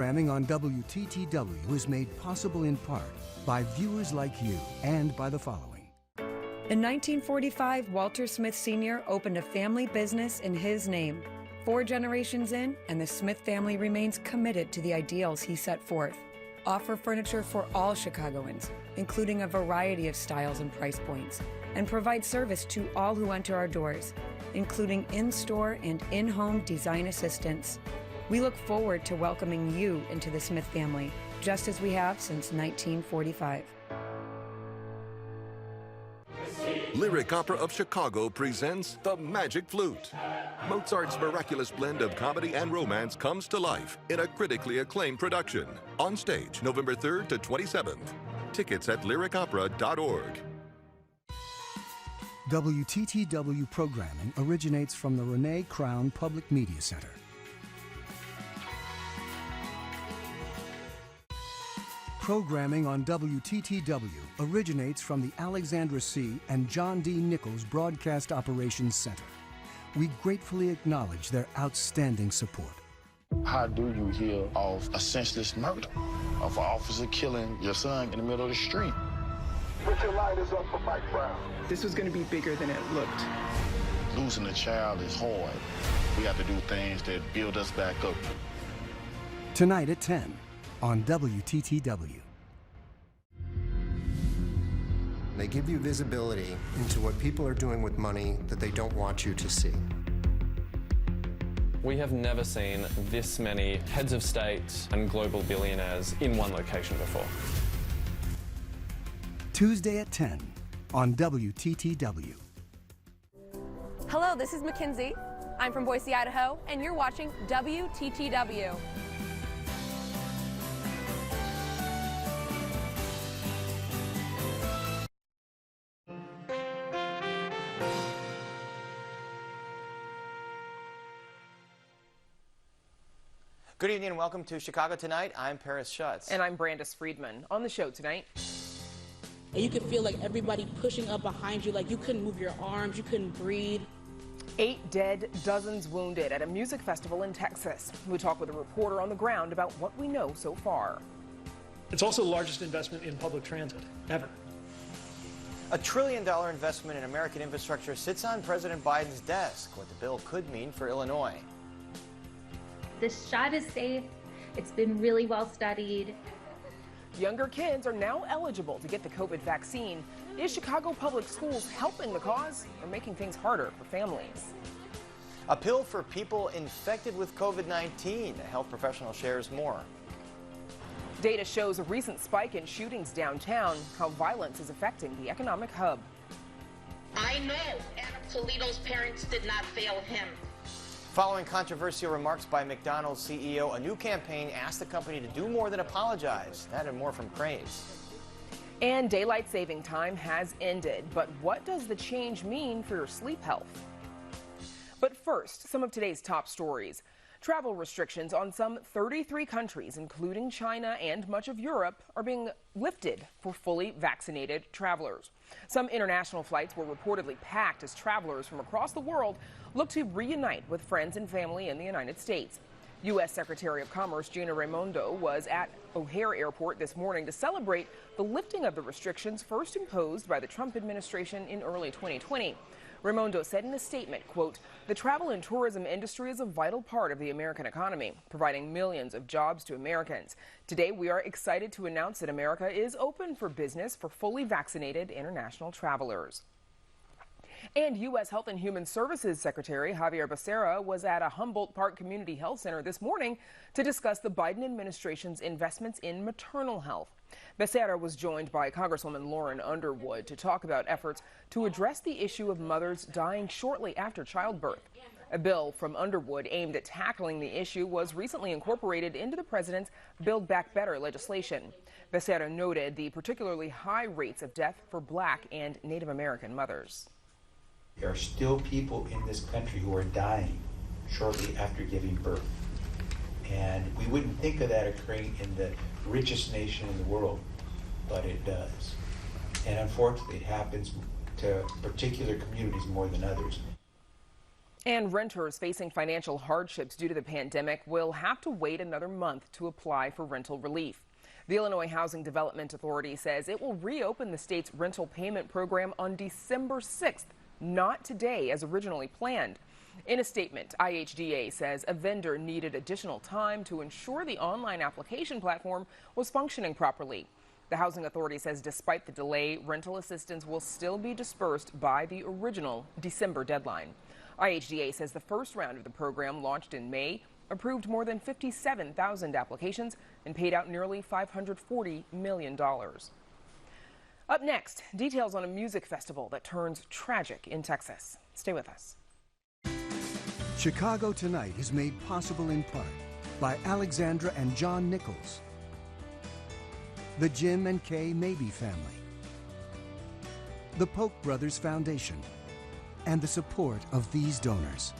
Programming on WTTW is made possible in part by viewers like you and by the following. In 1945, Walter Smith Sr. opened a family business in his name. 4 generations in, and the Smith family remains committed to the ideals he set forth. Offer furniture for all Chicagoans, including a variety of styles and price points, and provide service to all who enter our doors, including in-store and in-home design assistance. We look forward to welcoming you into the Smith family, just as we have since 1945. Lyric Opera of Chicago presents The Magic Flute. Mozart's miraculous blend of comedy and romance comes to life in a critically acclaimed production. On stage, November 3rd to 27th. Tickets at lyricopera.org. WTTW programming originates from the Renee Crown Public Media Center. Programming on WTTW originates from the Alexandra C. and John D. Nichols Broadcast Operations Center. We gratefully acknowledge their outstanding support. How do you hear of a senseless murder, of an officer killing your son in the middle of the street? Put your lighters up for Mike Brown. This was going to be bigger than it looked. Losing a child is hard. We have to do things that build us back up. Tonight at 10 on WTTW. They give you visibility into what people are doing with money that they don't want you to see. We have never seen this many heads of state and global billionaires in one location before. Tuesday at 10 on WTTW. Hello, this is Mackenzie. I'm from Boise, Idaho, and you're watching WTTW. Good evening and welcome to Chicago Tonight. I'm Paris Schutz. And I'm Brandis Friedman. On the show tonight. And you could feel like everybody pushing up behind you, like you couldn't move your arms, you couldn't breathe. 8 dead, dozens wounded at a music festival in Texas. We talk with a reporter on the ground about what we know so far. It's also the largest investment in public transit ever. $1 trillion investment in American infrastructure sits on President Biden's desk. What the bill could mean for Illinois. This shot is safe. It's been really well studied. Younger kids are now eligible to get the COVID vaccine. Is Chicago Public Schools helping the cause or making things harder for families? A pill for people infected with COVID-19. A health professional shares more. Data shows a recent spike in shootings downtown, how violence is affecting the economic hub. I know Adam Toledo's parents did not fail him. Following controversial remarks by McDonald's CEO, a new campaign asked the company to do more than apologize. That and more from Cranes. And daylight saving time has ended, but what does the change mean for your sleep health? But first, some of today's top stories. Travel restrictions on some 33 countries, including China and much of Europe, are being lifted for fully vaccinated travelers. Some international flights were reportedly packed as travelers from across the world look to reunite with friends and family in the United States. U.S. Secretary of Commerce Gina Raimondo was at O'Hare Airport this morning to celebrate the lifting of the restrictions first imposed by the Trump administration in early 2020. Raimondo said in a statement, quote, "The travel and tourism industry is a vital part of the American economy, providing millions of jobs to Americans. Today, we are excited to announce that America is open for business for fully vaccinated international travelers." And U.S. Health and Human Services Secretary Javier Becerra was at a Humboldt Park Community Health Center this morning to discuss the Biden administration's investments in maternal health. Becerra was joined by Congresswoman Lauren Underwood to talk about efforts to address the issue of mothers dying shortly after childbirth. A bill from Underwood aimed at tackling the issue was recently incorporated into the president's Build Back Better legislation. Becerra noted the particularly high rates of death for Black and Native American mothers. There are still people in this country who are dying shortly after giving birth. And we wouldn't think of that occurring in the richest nation in the world, but it does. And unfortunately, it happens to particular communities more than others. And renters facing financial hardships due to the pandemic will have to wait another month to apply for rental relief. The Illinois Housing Development Authority says it will reopen the state's rental payment program on December 6th, not today as originally planned. In a statement, IHDA says a vendor needed additional time to ensure the online application platform was functioning properly. The Housing Authority says despite the delay, rental assistance will still be dispersed by the original December deadline. IHDA says the first round of the program, launched in May, approved more than 57,000 applications and paid out nearly $540 million. Up next, details on a music festival that turns tragic in Texas. Stay with us. Chicago Tonight is made possible in part by Alexandra and John Nichols, the Jim and Kay Mabie Family, the POLK Brothers Foundation, and the support of these donors.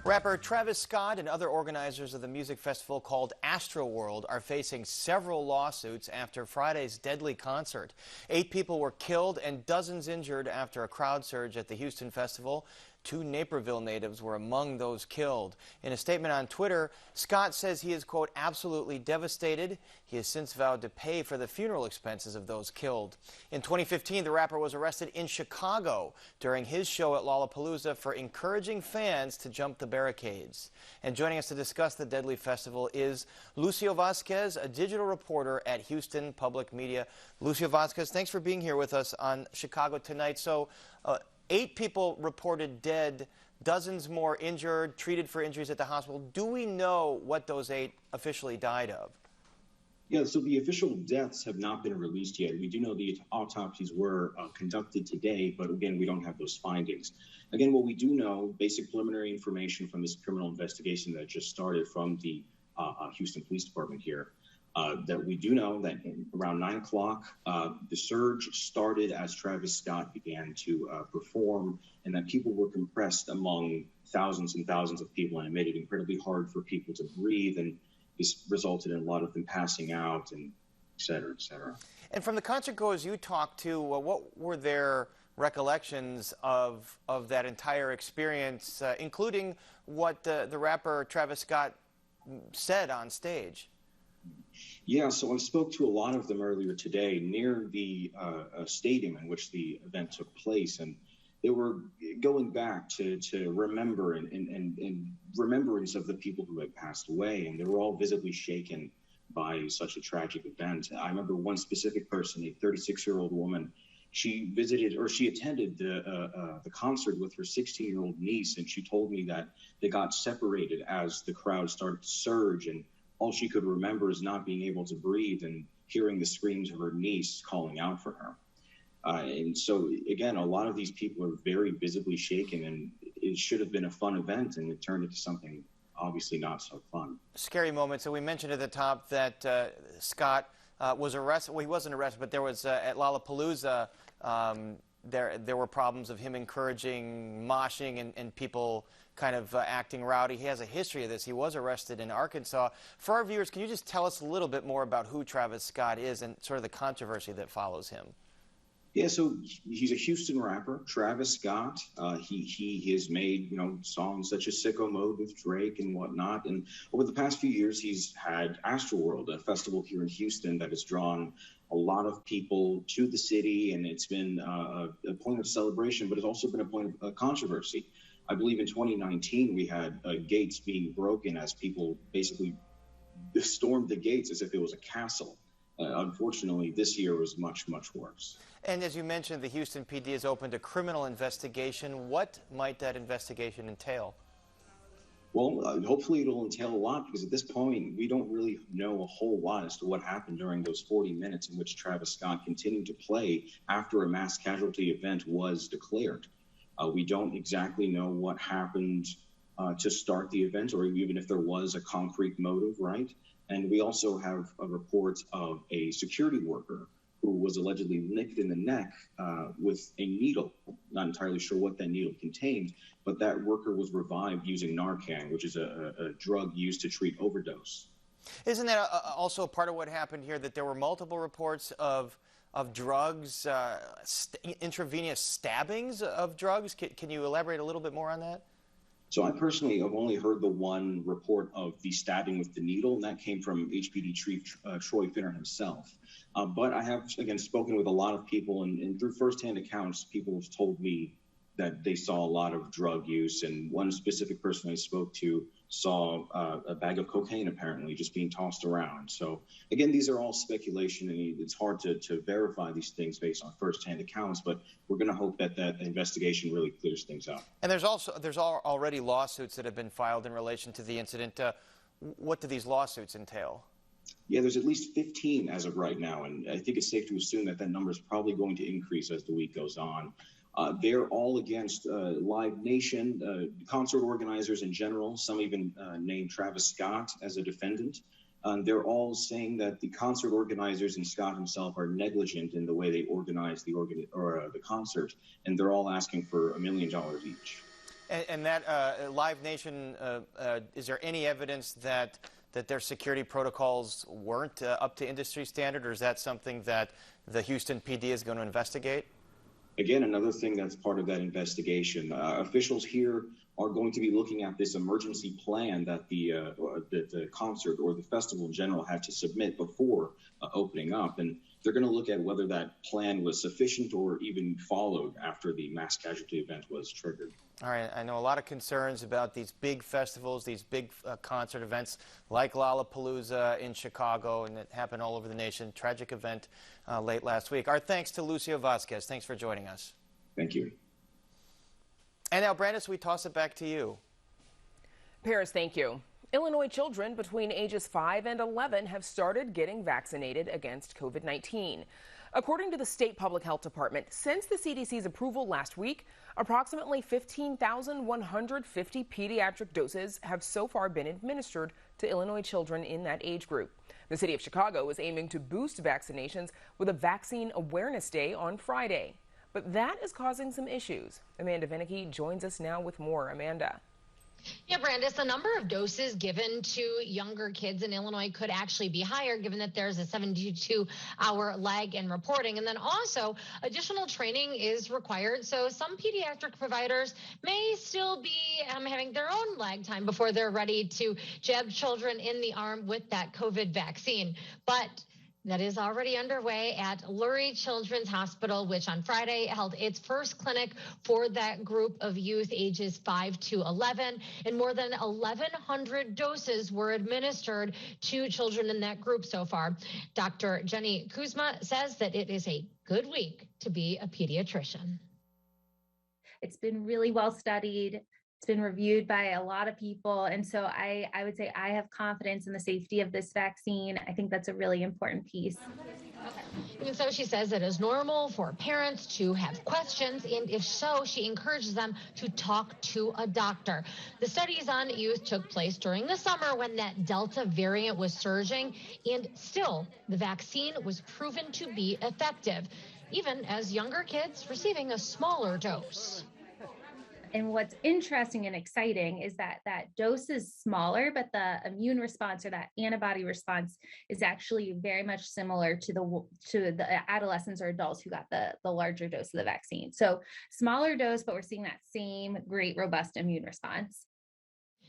Rapper Travis Scott and other organizers of the music festival called Astroworld are facing several lawsuits after Friday's deadly concert. 8 people were killed and dozens injured after a crowd surge at the Houston festival. 2 Naperville natives were among those killed. In a statement on Twitter, Scott says he is, quote, absolutely devastated. He has since vowed to pay for the funeral expenses of those killed. In 2015, the rapper was arrested in Chicago during his show at Lollapalooza for encouraging fans to jump the barricades. And joining us to discuss the deadly festival is Lucio Vasquez, a digital reporter at Houston Public Media. Lucio Vasquez, thanks for being here with us on Chicago Tonight. So, 8 people reported dead, dozens more injured, treated for injuries at the hospital. Do we know what those 8 officially died of? Yeah, so the official deaths have not been released yet. We do know the autopsies were conducted today, but again, we don't have those findings. Again, what we do know, basic preliminary information from this criminal investigation that just started from the Houston Police Department here, that we do know that around 9 o'clock, the surge started as Travis Scott began to perform, and that people were compressed among thousands and thousands of people, and it made it incredibly hard for people to breathe, and this resulted in a lot of them passing out, and et cetera, et cetera. And from the concert goers you talked to, what were their recollections of that entire experience, including what the rapper Travis Scott said on stage? Yeah, so I spoke to a lot of them earlier today near the stadium in which the event took place, and they were going back to remember and remembrance of the people who had passed away, and they were all visibly shaken by such a tragic event. I remember one specific person, a 36-year-old woman. She visited, or she attended the concert with her 16-year-old niece, and she told me that they got separated as the crowd started to surge, and all she could remember is not being able to breathe and hearing the screams of her niece calling out for her. And so, again, a lot of these people are very visibly shaken, and it should have been a fun event, and it turned into something obviously not so fun. Scary moment. So we mentioned at the top that Scott was arrested. Well, he wasn't arrested, but there was at Lollapalooza, there were problems of him encouraging moshing and people kind of acting rowdy. He has a history of this. He was arrested in Arkansas. For our viewers, can you just tell us a little bit more about who Travis Scott is and sort of the controversy that follows him? Yeah, so he's a Houston rapper, Travis Scott. He has made, songs such as Sicko Mode with Drake and whatnot. And over the past few years, he's had Astroworld, a festival here in Houston that has drawn a lot of people to the city, and it's been a point of celebration, but it's also been a point of controversy. I believe in 2019, we had gates being broken as people basically stormed the gates as if it was a castle. Unfortunately, this year was much, much worse. And as you mentioned, the Houston PD has opened a criminal investigation. What might that investigation entail? Well, hopefully it'll entail a lot, because at this point, we don't really know a whole lot as to what happened during those 40 minutes in which Travis Scott continued to play after a mass casualty event was declared. We don't exactly know what happened to start the event, or even if there was a concrete motive, right? And we also have a report of a security worker who was allegedly nicked in the neck with a needle. Not entirely sure what that needle contained, but that worker was revived using Narcan, which is a drug used to treat overdose. Isn't that also part of what happened here, that there were multiple reports of drugs, intravenous stabbings of drugs? Can you elaborate a little bit more on that? So I personally have only heard the one report of the stabbing with the needle, and that came from HPD Chief Troy Finner himself. But I have, again, spoken with a lot of people, and through firsthand accounts, people have told me that they saw a lot of drug use, and one specific person I spoke to saw a bag of cocaine apparently just being tossed around. So again, these are all speculation, and it's hard to verify these things based on firsthand accounts, but we're going to hope that that investigation really clears things up. And there's already lawsuits that have been filed in relation to the incident. What do these lawsuits entail? Yeah, there's at least 15 as of right now, and I think it's safe to assume that that number is probably going to increase as the week goes on. They're all against Live Nation, concert organizers in general. Some even named Travis Scott as a defendant. They're all saying that the concert organizers and Scott himself are negligent in the way they organize the concert, and they're all asking for $1 million each. And that Live Nation, is there any evidence that their security protocols weren't up to industry standard, or is that something that the Houston PD is going to investigate? Again, another thing that's part of that investigation. Officials here are going to be looking at this emergency plan that the concert or the festival in general had to submit before opening up. And they're going to look at whether that plan was sufficient or even followed after the mass casualty event was triggered. All right, I know a lot of concerns about these big festivals, these big concert events like Lollapalooza in Chicago, and it happened all over the nation. Tragic event late last week. Our thanks to Lucio Vasquez. Thanks for joining us. Thank you. And now, Brandis, we toss it back to you. Paris, thank you. Illinois children between ages 5 and 11 have started getting vaccinated against COVID-19. According to the state public health department, since the CDC's approval last week, approximately 15,150 pediatric doses have so far been administered to Illinois children in that age group. The city of Chicago is aiming to boost vaccinations with a Vaccine Awareness Day on Friday. But that is causing some issues. Amanda Vinicky joins us now with more. Amanda. Yeah, Brandis, the number of doses given to younger kids in Illinois could actually be higher, given that there's a 72-hour lag in reporting. And then also, additional training is required. So some pediatric providers may still be having their own lag time before they're ready to jab children in the arm with that COVID vaccine. But that is already underway at Lurie Children's Hospital, which on Friday held its first clinic for that group of youth ages 5 to 11. And more than 1,100 doses were administered to children in that group so far. Dr. Jenny Kuzma says that it is a good week to be a pediatrician. It's been really well studied. It's been reviewed by a lot of people. And so I would say I have confidence in the safety of this vaccine. I think that's a really important piece. And so she says it is normal for parents to have questions, and if so, she encourages them to talk to a doctor. The studies on youth took place during the summer when that Delta variant was surging, and still the vaccine was proven to be effective, even as younger kids receiving a smaller dose. And what's interesting and exciting is that that dose is smaller, but the immune response or that antibody response is actually very much similar to the adolescents or adults who got the larger dose of the vaccine. So smaller dose, but we're seeing that same great, robust immune response.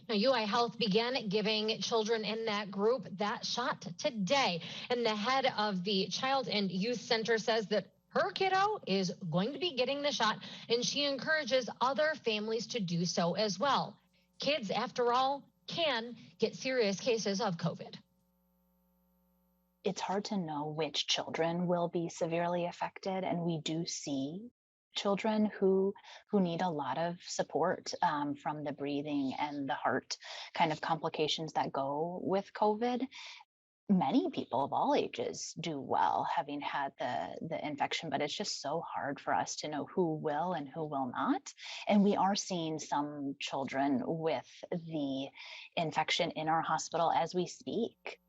Now, UI Health began giving children in that group that shot today. And the head of the Child and Youth Center says that her kiddo is going to be getting the shot, and she encourages other families to do so as well. Kids, after all, can get serious cases of COVID. It's hard to know which children will be severely affected, and we do see children who need a lot of support from the breathing and the heart kind of complications that go with COVID. Many people of all ages do well having had the infection, but it's just so hard for us to know who will and who will not. And we are seeing some children with the infection in our hospital as we speak.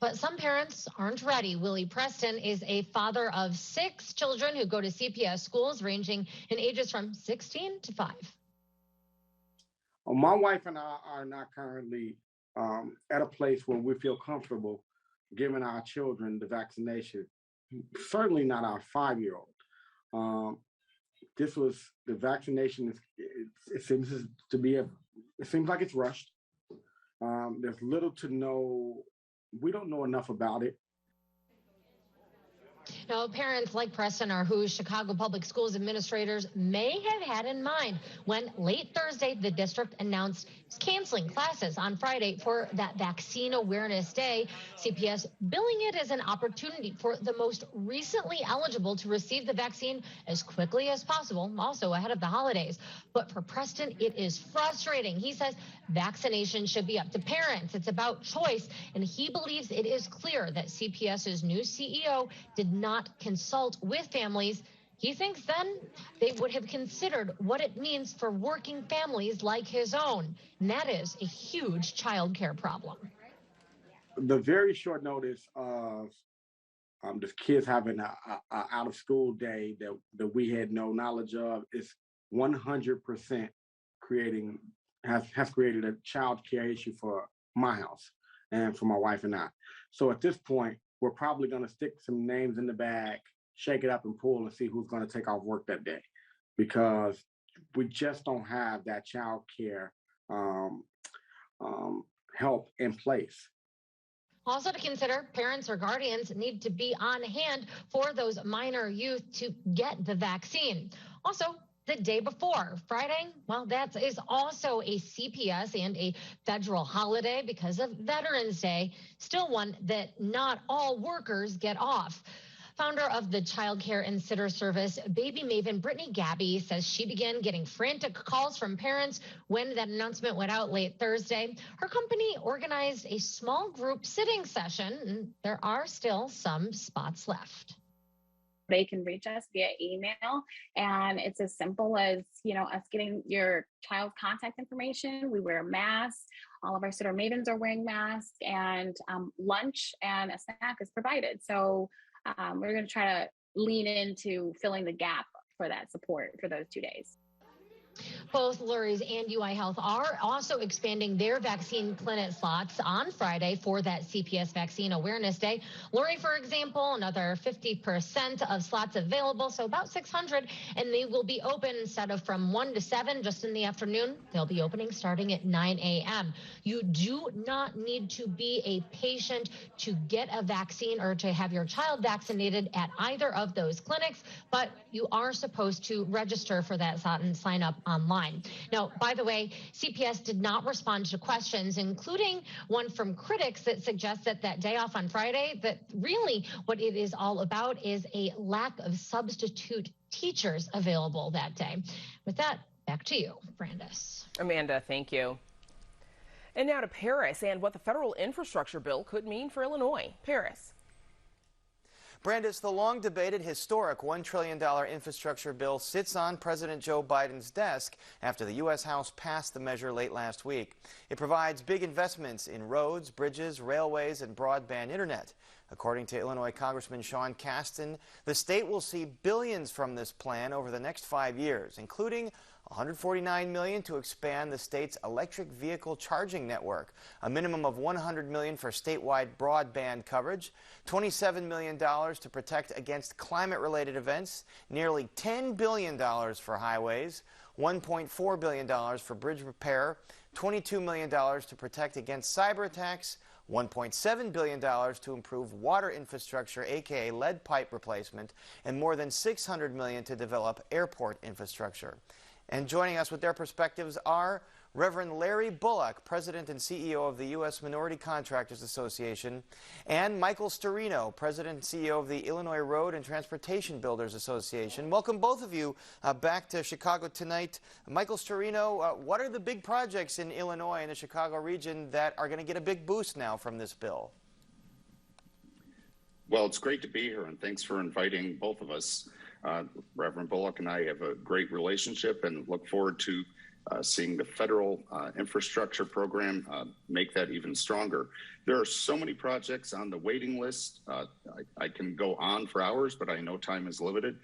But some parents aren't ready. Willie Preston is a father of 6 children who go to CPS schools ranging in ages from 16 to 5. Well, my wife and I are not currently at a place where we feel comfortable giving our children the vaccination. Certainly not our 5-year-old. The vaccination it seems like it's rushed. There's little to no, we don't know enough about it. Now, parents like Preston are who Chicago Public Schools administrators may have had in mind when late Thursday the district announced it's canceling classes on Friday for that Vaccine Awareness Day. CPS billing it as an opportunity for the most recently eligible to receive the vaccine as quickly as possible, also ahead of the holidays. But for Preston, it is frustrating. He says vaccination should be up to parents. It's about choice, and he believes it is clear that CPS's new CEO did not consult with families. He thinks then they would have considered what it means for working families like his own, and that is a huge child care problem. The very short notice of the kids having a out of school day that we had no knowledge of is 100% has created a child care issue for my house and for my wife and I. So at this point, we're probably going to stick some names in the bag, shake it up and pull and see who's going to take off work that day, because we just don't have that child care help in place. Also to consider, parents or guardians need to be on hand for those minor youth to get the vaccine. Also, the day before, Friday, well, that is also a CPS and a federal holiday because of Veterans Day, still one that not all workers get off. Founder of the child care and sitter service, baby maven Brittany Gabby, says she began getting frantic calls from parents when that announcement went out late Thursday. Her company organized a small group sitting session, and there are still some spots left. They can reach us via email, and it's as simple as, us getting your child's contact information. We wear masks. All of our sitter mavens are wearing masks, and lunch and a snack is provided. So we're going to try to lean into filling the gap for that support for those 2 days. Both Lurie's and UI Health are also expanding their vaccine clinic slots on Friday for that CPS Vaccine Awareness Day. Lurie, for example, another 50% of slots available, so about 600, and they will be open instead of from 1 to 7 just in the afternoon. They'll be opening starting at 9 a.m. You do not need to be a patient to get a vaccine or to have your child vaccinated at either of those clinics, but you are supposed to register for that slot and sign up online. Now, by the way, CPS did not respond to questions, including one from critics that suggests that that day off on Friday, that really what it is all about is a lack of substitute teachers available that day. With that, back to you, Brandis. Amanda, thank you. And now to Paris and what the federal infrastructure bill could mean for Illinois. Paris. Brandis, the long-debated historic $1 trillion infrastructure bill sits on President Joe Biden's desk after the U.S. House passed the measure late last week. It provides big investments in roads, bridges, railways, and broadband internet. According to Illinois Congressman Sean Casten, the state will see billions from this plan over the next 5 years, including $149 million to expand the state's electric vehicle charging network, a minimum of $100 million for statewide broadband coverage, $27 million to protect against climate-related events, nearly $10 billion for highways, $1.4 billion for bridge repair, $22 million to protect against cyber attacks, $1.7 billion to improve water infrastructure, aka lead pipe replacement, and more than $600 million to develop airport infrastructure. And joining us with their perspectives are Reverend Larry Bullock, President and CEO of the U.S. Minority Contractors Association, and Michael Storino, President and CEO of the Illinois Road and Transportation Builders Association. Welcome both of you back to Chicago tonight. Michael Storino, what are the big projects in Illinois and the Chicago region that are going to get a big boost now from this bill? Well, it's great to be here, and thanks for inviting both of us. Reverend Bullock and I have a great relationship and look forward to seeing the federal infrastructure program make that even stronger. There are so many projects on the waiting list. I can go on for hours, but I know time is limited.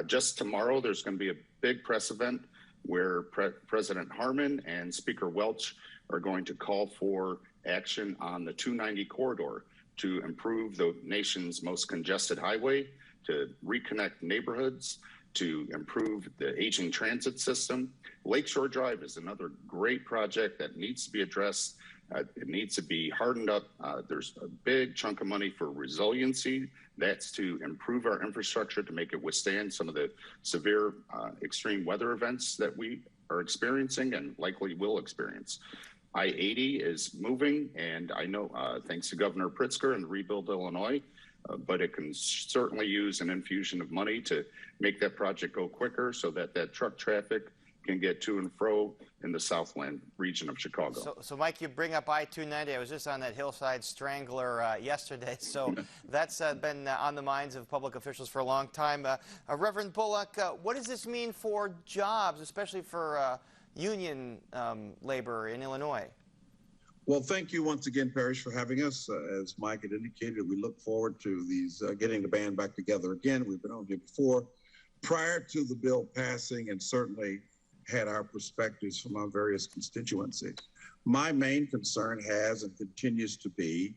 Just tomorrow, there's going to be a big press event where President Harmon and Speaker Welch are going to call for action on the 290 corridor to improve the nation's most congested highway, to reconnect neighborhoods, to improve the aging transit system. Lakeshore Drive is another great project that needs to be addressed. It needs to be hardened up. There's a big chunk of money for resiliency. That's to improve our infrastructure to make it withstand some of the severe extreme weather events that we are experiencing and likely will experience. I-80 is moving, and I know thanks to Governor Pritzker and Rebuild Illinois, but it can certainly use an infusion of money to make that project go quicker so that that truck traffic can get to and fro in the Southland region of Chicago. So Mike, you bring up I-290. I was just on that Hillside Strangler yesterday, so that's been on the minds of public officials for a long time. Reverend Bullock, what does this mean for jobs, especially for union labor in Illinois? Well, thank you once again, Parrish, for having us. As Mike had indicated, we look forward to these getting the band back together again. We've been on here before, prior to the bill passing, and certainly had our perspectives from our various constituencies. My main concern has and continues to be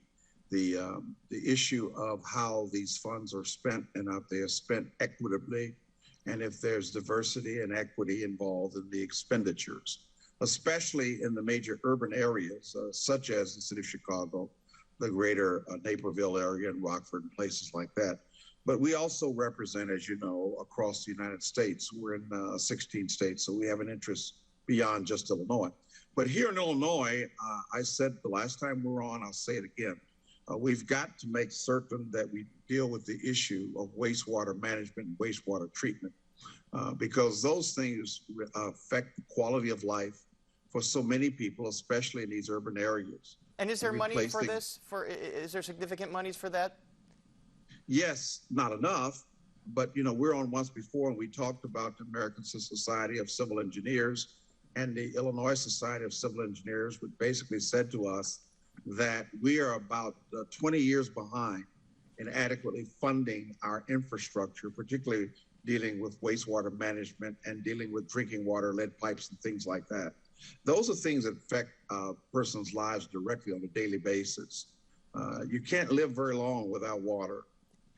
the issue of how these funds are spent and if they are spent equitably, and if there's diversity and equity involved in the expenditures, especially in the major urban areas, such as the city of Chicago, the greater Naperville area and Rockford and places like that. But we also represent, as you know, across the United States. We're in 16 states, so we have an interest beyond just Illinois. But here in Illinois, I said the last time we were on, I'll say it again, we've got to make certain that we deal with the issue of wastewater management and wastewater treatment, because those things affect the quality of life for so many people, especially in these urban areas. And is there money for this? Is there significant monies for that? Yes, not enough, but you know, we're on once before and we talked about the American Society of Civil Engineers and the Illinois Society of Civil Engineers, which basically said to us that we are about 20 years behind in adequately funding our infrastructure, particularly dealing with wastewater management and dealing with drinking water, lead pipes and things like that. Those are things that affect persons' lives directly on a daily basis. You can't live very long without water.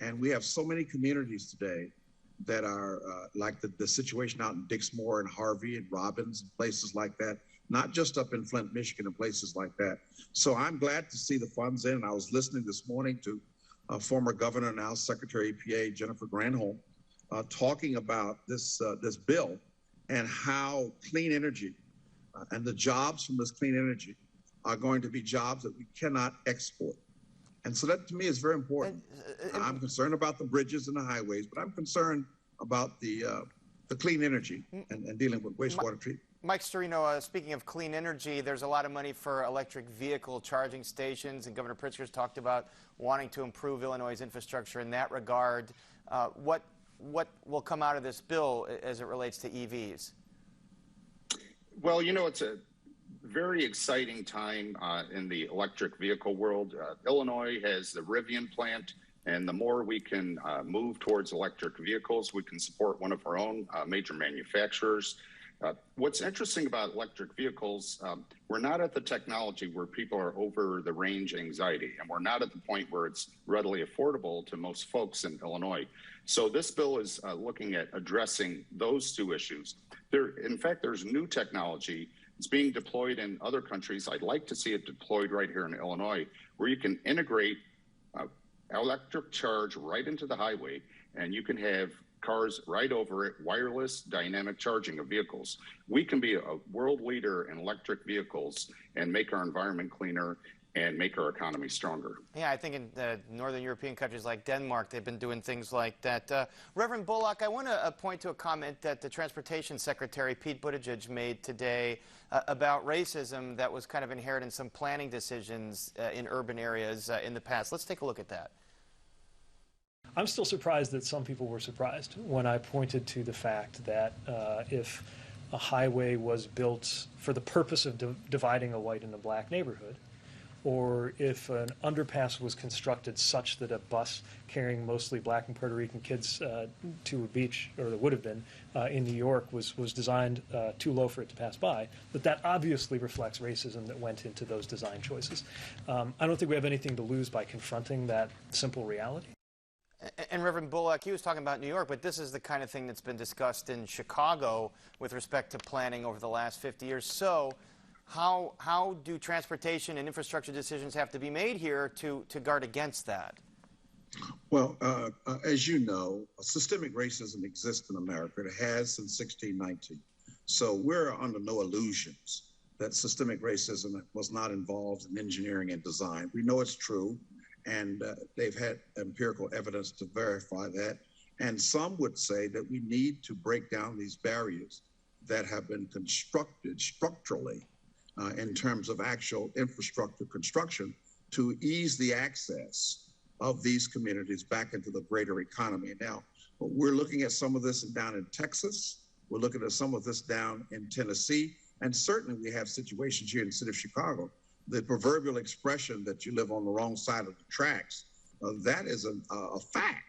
And we have so many communities today that are like the situation out in Dixmoor and Harvey and Robbins and places like that, not just up in Flint, Michigan and places like that. So I'm glad to see the funds in. And I was listening this morning to former Governor, now Secretary of EPA, Jennifer Granholm, talking about this bill and how clean energy and the jobs from this clean energy are going to be jobs that we cannot export. And so that to me is very important. I'm concerned about the bridges and the highways, but I'm concerned about the clean energy and dealing with wastewater treatment. Mike Storino, speaking of clean energy, there's a lot of money for electric vehicle charging stations, and Governor Pritzker's talked about wanting to improve Illinois' infrastructure in that regard. What will come out of this bill as it relates to EVs? Well, you know, it's a very exciting time in the electric vehicle world. Illinois has the Rivian plant, and the more we can move towards electric vehicles, we can support one of our own major manufacturers. What's interesting about electric vehicles, we're not at the technology where people are over the range anxiety, and we're not at the point where it's readily affordable to most folks in Illinois. So this bill is looking at addressing those two issues. In fact, there's new technology. It's being deployed in other countries. I'd like to see it deployed right here in Illinois, where you can integrate electric charge right into the highway, and you can have cars right over it, wireless dynamic charging of vehicles. We can be a world leader in electric vehicles and make our environment cleaner and make our economy stronger. Yeah, I think in northern European countries like Denmark, they've been doing things like that. Reverend Bullock, I want to point to a comment that the Transportation Secretary, Pete Buttigieg, made today about racism that was kind of inherent in some planning decisions in urban areas in the past. Let's take a look at that. I'm still surprised that some people were surprised when I pointed to the fact that if a highway was built for the purpose of dividing a white and a black neighborhood, or if an underpass was constructed such that a bus carrying mostly black and Puerto Rican kids to a beach, or it would have been, in New York was designed too low for it to pass by, that obviously reflects racism that went into those design choices. I don't think we have anything to lose by confronting that simple reality. And Reverend Bullock, he was talking about New York, but this is the kind of thing that's been discussed in Chicago with respect to planning over the last 50 years. So how do transportation and infrastructure decisions have to be made here to guard against that? Well, as you know, systemic racism exists in America. It has since 1619. So we're under no illusions that systemic racism was not involved in engineering and design. We know it's true, and they've had empirical evidence to verify that. And some would say that we need to break down these barriers that have been constructed structurally in terms of actual infrastructure construction to ease the access of these communities back into the greater economy. Now, we're looking at some of this down in Texas. We're looking at some of this down in Tennessee. And certainly we have situations here in the city of Chicago. The proverbial expression that you live on the wrong side of the tracks, that is a fact,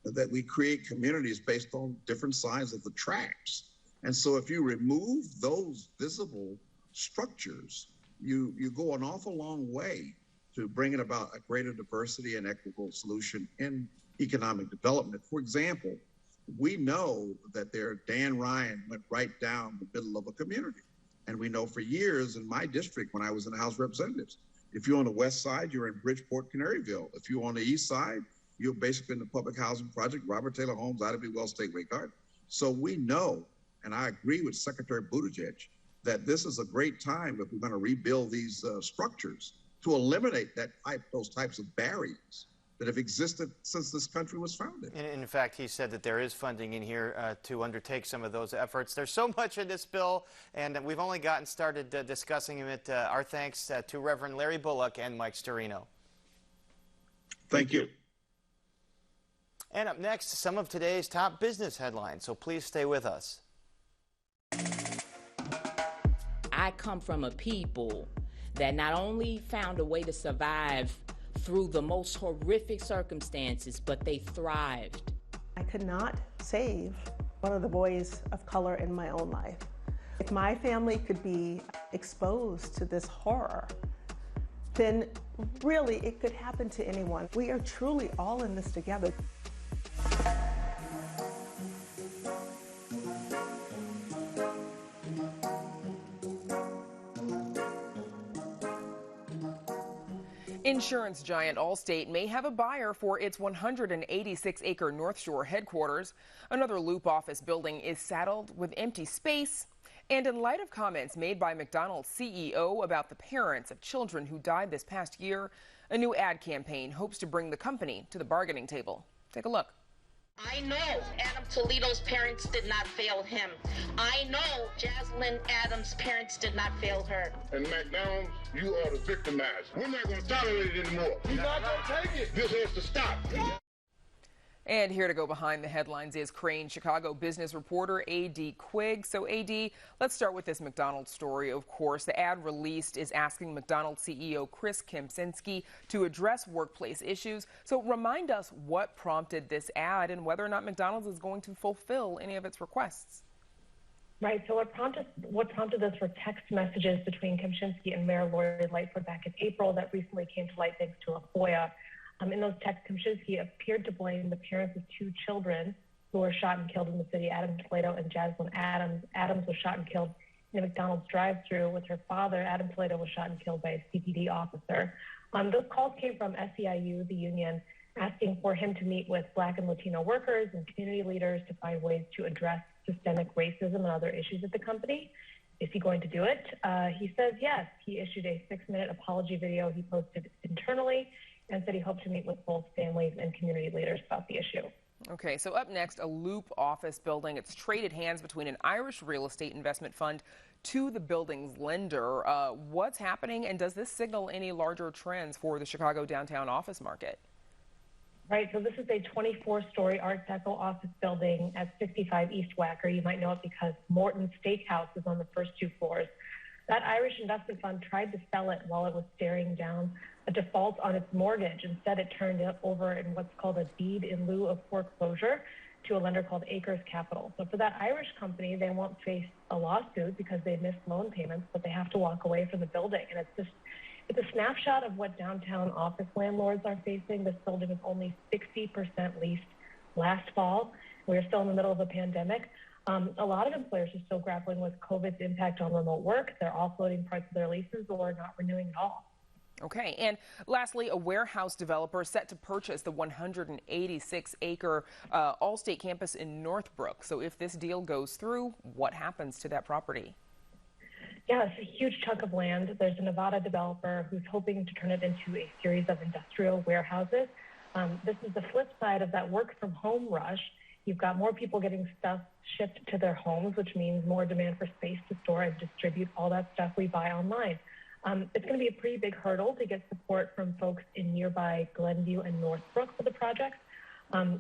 that we create communities based on different sides of the tracks. And so if you remove those visible structures, you go an awful long way to bringing about a greater diversity and equitable solution in economic development. For example, we know that Dan Ryan went right down the middle of a community. And we know for years in my district, when I was in the House of Representatives, if you're on the west side, you're in Bridgeport, Canaryville. If you're on the east side, you're basically in the public housing project, Robert Taylor Homes, Ida B. Wells Stateway Garden. So we know, and I agree with Secretary Buttigieg, that this is a great time if we're going to rebuild these structures to eliminate those types of barriers that have existed since this country was founded. And in fact, he said that there is funding in here to undertake some of those efforts. There's so much in this bill, and we've only gotten started discussing it. Our thanks to Reverend Larry Bullock and Mike Storino. Thank you. And up next, some of today's top business headlines, so please stay with us. I come from a people that not only found a way to survive through the most horrific circumstances, but they thrived. I could not save one of the boys of color in my own life. If my family could be exposed to this horror, then really it could happen to anyone. We are truly all in this together. Insurance giant Allstate may have a buyer for its 186-acre North Shore headquarters. Another Loop office building is saddled with empty space. And in light of comments made by McDonald's CEO about the parents of children who died this past year, a new ad campaign hopes to bring the company to the bargaining table. Take a look. I know Adam Toledo's parents did not fail him. I know Jaslyn Adams' parents did not fail her. And McDonald's, you are the victimized. We're not going to tolerate it anymore. We're not going to take it. This has to stop. And here to go behind the headlines is Crane Chicago business reporter A.D. Quigg. So, A.D., let's start with this McDonald's story, of course. The ad released is asking McDonald's CEO Chris Kempczynski to address workplace issues. So remind us what prompted this ad and whether or not McDonald's is going to fulfill any of its requests. Right. So what prompted this were text messages between Kempczynski and Mayor Lori Lightfoot back in April that recently came to light thanks to a FOIA. In those texts, Kempczynski appeared to blame the parents of two children who were shot and killed in the city, Adam Toledo and Jaslyn Adams. Adams was shot and killed in a McDonald's drive-thru with her father. Adam Toledo was shot and killed by a CPD officer. Those calls came from SEIU, the union, asking for him to meet with Black and Latino workers and community leaders to find ways to address systemic racism and other issues at the company. Is he going to do it? He says yes. He issued a 6-minute apology video he posted internally and said he hoped to meet with both families and community leaders about the issue. Okay, so up next, a Loop office building. It's traded hands between an Irish real estate investment fund to the building's lender. What's happening, and does this signal any larger trends for the Chicago downtown office market? Right, so this is a 24-story Art Deco office building at 65 East Wacker. You might know it because Morton Steakhouse is on the first 2 floors. That Irish investment fund tried to sell it while it was staring down a default on its mortgage. Instead, it turned it over in what's called a deed in lieu of foreclosure to a lender called Acres Capital. So for that Irish company, they won't face a lawsuit because they missed loan payments, but they have to walk away from the building. And it's a snapshot of what downtown office landlords are facing. This building was only 60% leased last fall. We're still in the middle of a pandemic. A lot of employers are still grappling with COVID's impact on remote work. They're offloading parts of their leases or not renewing at all. Okay, and lastly, a warehouse developer set to purchase the 186-acre Allstate campus in Northbrook. So if this deal goes through, what happens to that property? Yeah, it's a huge chunk of land. There's a Nevada developer who's hoping to turn it into a series of industrial warehouses. This is the flip side of that work from home rush. You've got more people getting stuff shipped to their homes, which means more demand for space to store and distribute all that stuff we buy online. It's going to be a pretty big hurdle to get support from folks in nearby Glenview and Northbrook for the project.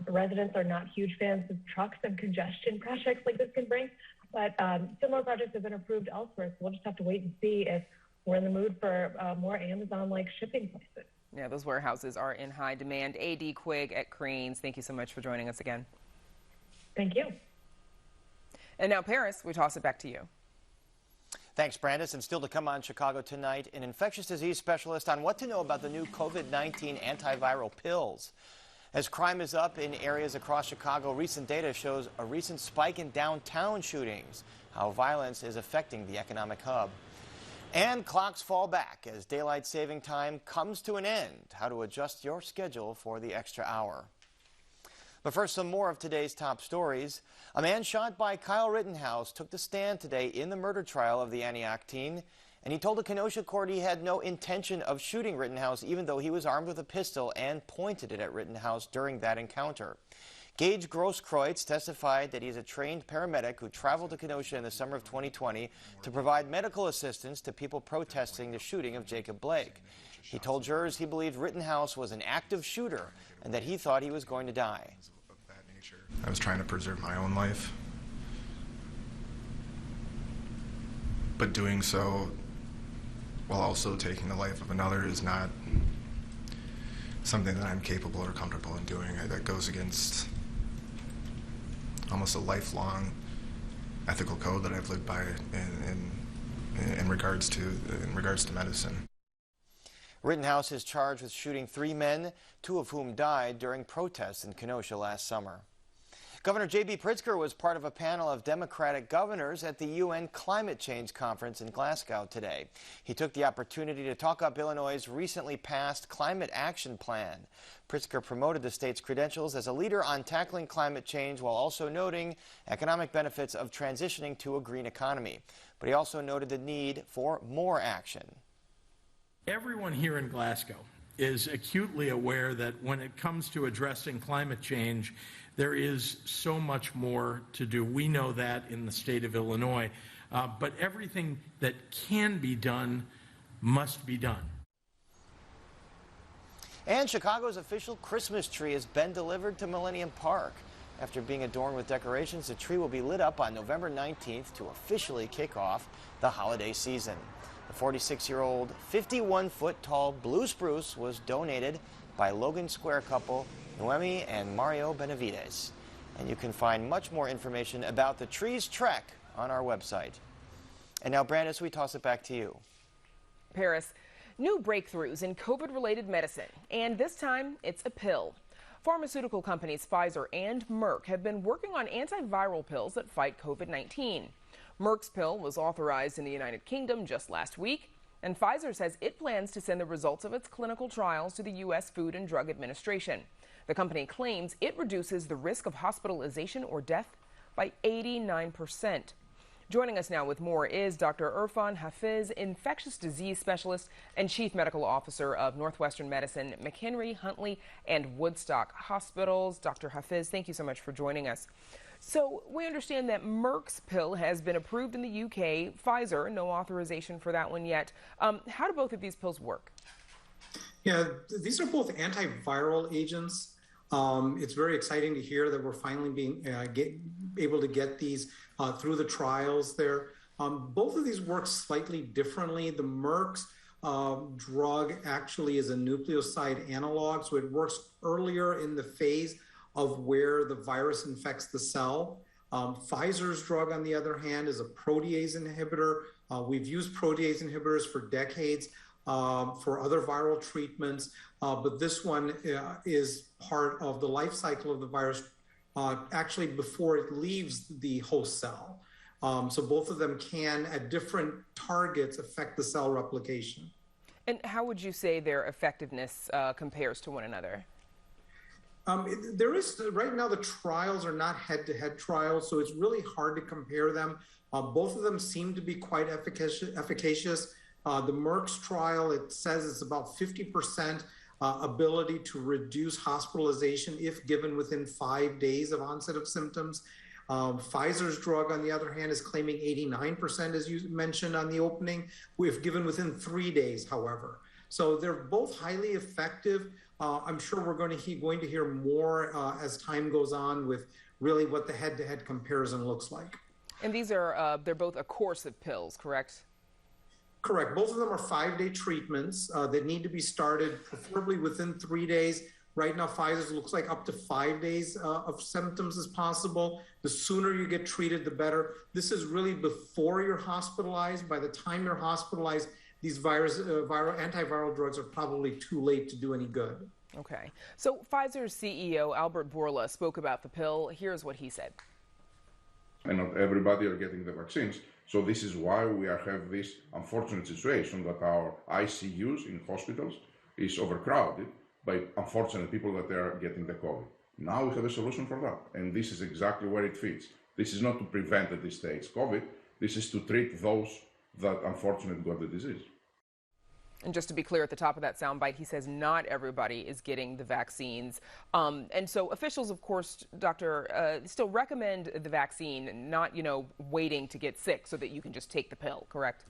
Residents are not huge fans of trucks and congestion projects like this can bring, but similar projects have been approved elsewhere, so we'll just have to wait and see if we're in the mood for more Amazon-like shipping places. Yeah, those warehouses are in high demand. A.D. Quigg at Cranes, thank you so much for joining us again. Thank you. And now, Paris, we toss it back to you. Thanks, Brandis. And still to come on Chicago tonight, an infectious disease specialist on what to know about the new COVID-19 antiviral pills. As crime is up in areas across Chicago, recent data shows a recent spike in downtown shootings, how violence is affecting the economic hub. And clocks fall back as daylight saving time comes to an end. How to adjust your schedule for the extra hour. But first, some more of today's top stories. A man shot by Kyle Rittenhouse took the stand today in the murder trial of the Antioch teen, and he told a Kenosha court he had no intention of shooting Rittenhouse, even though he was armed with a pistol and pointed it at Rittenhouse during that encounter. Gage Grosskreutz testified that he is a trained paramedic who traveled to Kenosha in the summer of 2020 to provide medical assistance to people protesting the shooting of Jacob Blake. He told jurors he believed Rittenhouse was an active shooter and that he thought he was going to die. I was trying to preserve my own life, but doing so while also taking the life of another is not something that I'm capable or comfortable in doing. That goes against almost a lifelong ethical code that I've lived by in regards to medicine. Rittenhouse is charged with shooting 3 men, 2 of whom died during protests in Kenosha last summer. Governor J.B. Pritzker was part of a panel of Democratic governors at the UN Climate Change Conference in Glasgow today. He took the opportunity to talk up Illinois' recently passed Climate Action Plan. Pritzker promoted the state's credentials as a leader on tackling climate change while also noting economic benefits of transitioning to a green economy. But he also noted the need for more action. Everyone here in Glasgow is acutely aware that when it comes to addressing climate change, there is so much more to do. We know that in the state of Illinois, but everything that can be done must be done. And Chicago's official Christmas tree has been delivered to Millennium Park. After being adorned with decorations, the tree will be lit up on November 19th to officially kick off the holiday season. The 46-year-old, 51-foot-tall blue spruce was donated by Logan Square couple Noemi and Mario Benavides. And you can find much more information about the tree's trek on our website. And now, Brandis, we toss it back to you. Paris, new breakthroughs in COVID-related medicine, and this time it's a pill. Pharmaceutical companies Pfizer and Merck have been working on antiviral pills that fight COVID-19. Merck's pill was authorized in the United Kingdom just last week, and Pfizer says it plans to send the results of its clinical trials to the U.S. Food and Drug Administration. The company claims it reduces the risk of hospitalization or death by 89%. Joining us now with more is Dr. Irfan Hafiz, infectious disease specialist and chief medical officer of Northwestern Medicine, McHenry, Huntley, and Woodstock Hospitals. Dr. Hafiz, thank you so much for joining us. So we understand that Merck's pill has been approved in the UK. Pfizer, no authorization for that one yet. How do both of these pills work? Yeah, these are both antiviral agents. It's very exciting to hear that we're finally being able to get these through the trials there. Both of these work slightly differently. The Merck's drug actually is a nucleoside analog, so it works earlier in the phase of where the virus infects the cell. Pfizer's drug, on the other hand, is a protease inhibitor. We've used protease inhibitors for decades for other viral treatments, but this one is part of the life cycle of the virus actually before it leaves the host cell. So both of them can, at different targets, affect the cell replication. And how would you say their effectiveness compares to one another? There is, right now, the trials are not head-to-head trials, so it's really hard to compare them. Both of them seem to be quite efficacious. The Merck's trial, it says it's about 50% ability to reduce hospitalization if given within 5 days of onset of symptoms. Pfizer's drug, on the other hand, is claiming 89%, as you mentioned on the opening, if given within 3 days, however. So they're both highly effective. I'm sure we're going to hear more as time goes on with really what the head-to-head comparison looks like. And these are, they're both a course of pills, correct? Correct. Both of them are 5-day treatments that need to be started preferably within 3 days. Right now, Pfizer's looks like up to 5 days of symptoms is possible. The sooner you get treated, the better. This is really before you're hospitalized. By the time you're hospitalized, these antiviral drugs are probably too late to do any good. Okay. So Pfizer's CEO, Albert Bourla, spoke about the pill. Here's what he said. And not everybody are getting the vaccines. So this is why we have this unfortunate situation that our ICUs in hospitals is overcrowded by unfortunate people that are getting the COVID. Now we have a solution for that. And this is exactly where it fits. This is not to prevent at this stage COVID. This is to treat those that unfortunately got the disease. And just to be clear, at the top of that soundbite, he says not everybody is getting the vaccines. And so officials, of course, Doctor, still recommend the vaccine, not, waiting to get sick so that you can just take the pill, correct?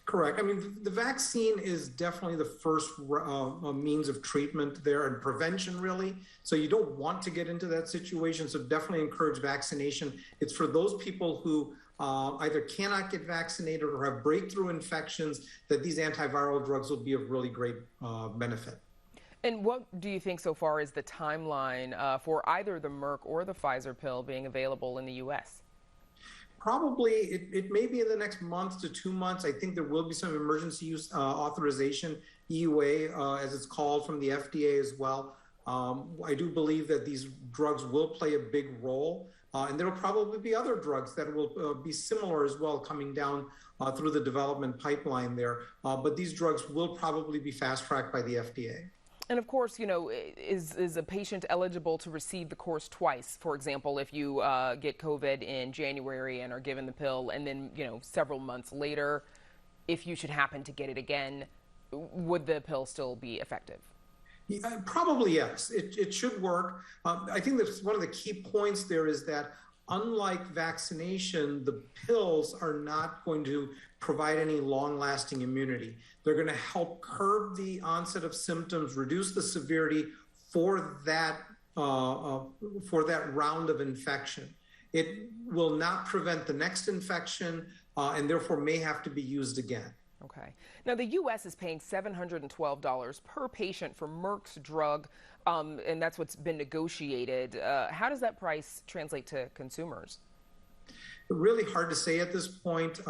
Correct. I mean, the vaccine is definitely the first means of treatment there and prevention, really. So you don't want to get into that situation. So definitely encourage vaccination. It's for those people who either cannot get vaccinated or have breakthrough infections that these antiviral drugs will be of really great benefit. And what do you think so far is the timeline for either the Merck or the Pfizer pill being available in the U.S.? Probably it may be in the next month to 2 months. I think there will be some emergency use authorization, EUA, as it's called, from the FDA as well. I do believe that these drugs will play a big role. And there will probably be other drugs that will be similar as well coming down through the development pipeline there. But these drugs will probably be fast-tracked by the FDA. And of course, is a patient eligible to receive the course twice? For example, if you get COVID in January and are given the pill, and then, several months later, if you should happen to get it again, would the pill still be effective? Yeah, probably yes. It should work. I think that one of the key points there is that unlike vaccination, the pills are not going to provide any long-lasting immunity. They're going to help curb the onset of symptoms, reduce the severity for that round of infection. It will not prevent the next infection and therefore may have to be used again. Okay. Now, the U.S. is paying $712 per patient for Merck's drug, and that's what's been negotiated. How does that price translate to consumers? Really hard to say at this point.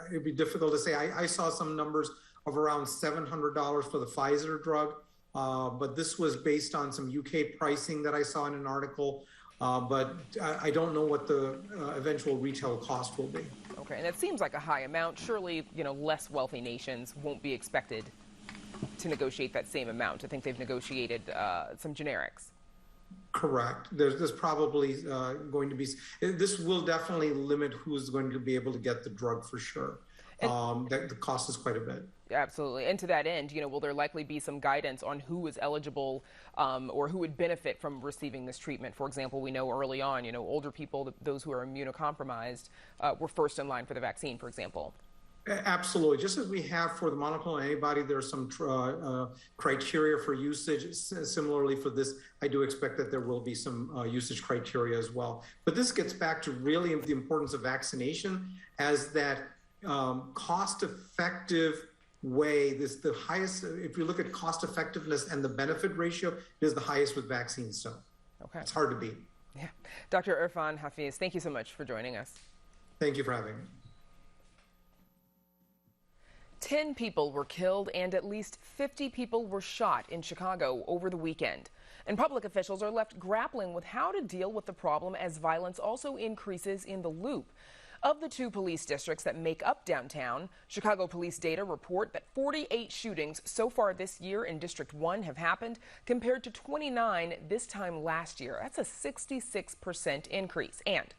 It'd be difficult to say. I saw some numbers of around $700 for the Pfizer drug, but this was based on some UK pricing that I saw in an article. But I don't know what the eventual retail cost will be. Okay, and it seems like a high amount. Surely, less wealthy nations won't be expected to negotiate that same amount. I think they've negotiated some generics. Correct. There's probably going to be, this will definitely limit who's going to be able to get the drug for sure. The cost is quite a bit. Absolutely. And to that end, will there likely be some guidance on who is eligible or who would benefit from receiving this treatment? For example, we know early on, older people, those who are immunocompromised, were first in line for the vaccine, for example. Absolutely. Just as we have for the monoclonal antibody, there are some criteria for usage. Similarly for this, I do expect that there will be some usage criteria as well. But this gets back to really the importance of vaccination as that cost-effective way. This the highest, if you look at cost effectiveness and the benefit ratio, it is the highest with vaccines. So it's hard to beat. Yeah. Dr. Irfan Hafiz, thank you so much for joining us. Thank you for having me. 10 people were killed and at least 50 people were shot in Chicago over the weekend. And public officials are left grappling with how to deal with the problem as violence also increases in the Loop. Of the 2 police districts that make up downtown, Chicago police data report that 48 shootings so far this year in District 1 have happened, compared to 29 this time last year. That's a 66% increase. And